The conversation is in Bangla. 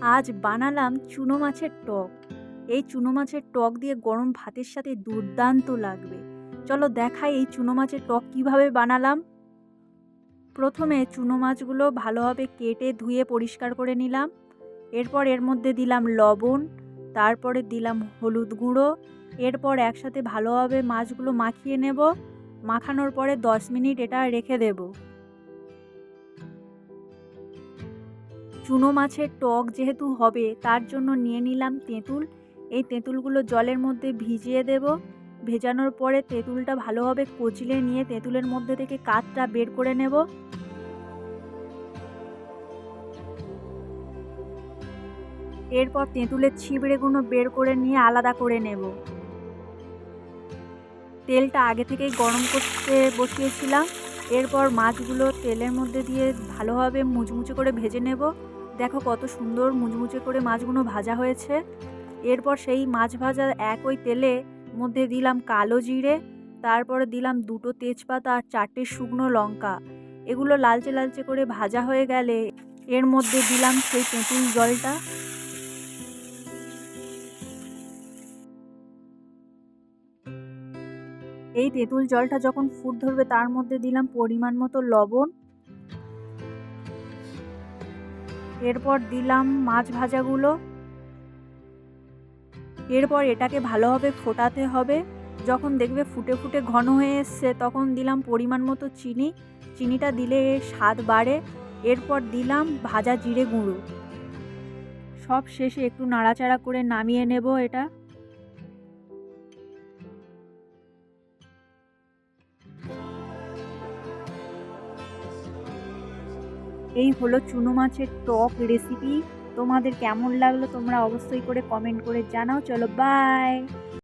আজ বানালাম চুনো মাছের টক। এই চুনো মাছের টক দিয়ে গরম ভাতের সাথে দুর্দান্ত লাগবে। চলো দেখাই এই চুনো মাছের টক কিভাবে বানালাম। প্রথমে চুনো মাছগুলো ভালোভাবে কেটে ধুয়ে পরিষ্কার করে নিলাম। এরপর এর মধ্যে দিলাম লবণ, তারপরে দিলাম হলুদ গুঁড়ো। এরপর একসাথে ভালোভাবে মাছগুলো মাখিয়ে নেব। মাখানোর পরে 10 মিনিট এটা রেখে দেব। চুনো মাছের টক যেহেতু হবে তার জন্য নিয়ে নিলাম তেঁতুল। এই তেঁতুলগুলো জলের মধ্যে ভিজিয়ে দেব। ভেজানোর পরে তেঁতুলটা ভালোভাবে কচলে নিয়ে তেঁতুলের মধ্যে থেকে কাঠটা বের করে নেব। এরপর তেঁতুলের ছিবড়েগুলো বের করে নিয়ে আলাদা করে নেব। তেলটা আগে থেকেই গরম করতে বসিয়েছিলাম। এরপর মাছগুলো তেলের মধ্যে দিয়ে ভালোভাবে মুচমুচে করে ভেজে নেব। দেখো কত সুন্দর মুচমুচে করে মাছগুলো ভাজা হয়েছে। এরপর সেই মাছ ভাজা একই তেলে মধ্যে দিলাম কালো জিরে, তারপরে দিলাম 2টো তেজপাতা আর 4টে শুকনো লঙ্কা। এগুলো লালচে লালচে করে ভাজা হয়ে গেলে এর মধ্যে দিলাম সেই তেঁতুল জলটা। এই তেঁতুল জলটা যখন ফুট ধরবে তার মধ্যে দিলাম পরিমাণ মতো লবণ। এরপর দিলাম মাছ ভাজাগুলো। এরপর এটাকে ভালোভাবে ফোটাতে হবে। যখন দেখবে ফুটে ফুটে ঘন হয়ে এসছে তখন দিলাম পরিমাণ মতো চিনি। চিনিটা দিলে এর স্বাদ বাড়ে। এরপর দিলাম ভাজা জিরে গুঁড়ো। সব শেষে একটু নাড়াচাড়া করে নামিয়ে নেব এটা। এই হলো চুনো মাছের টক রেসিপি। তোমাদের কেমন লাগলো তোমরা অবশ্যই করে কমেন্ট করে জানাও। চলো বাই।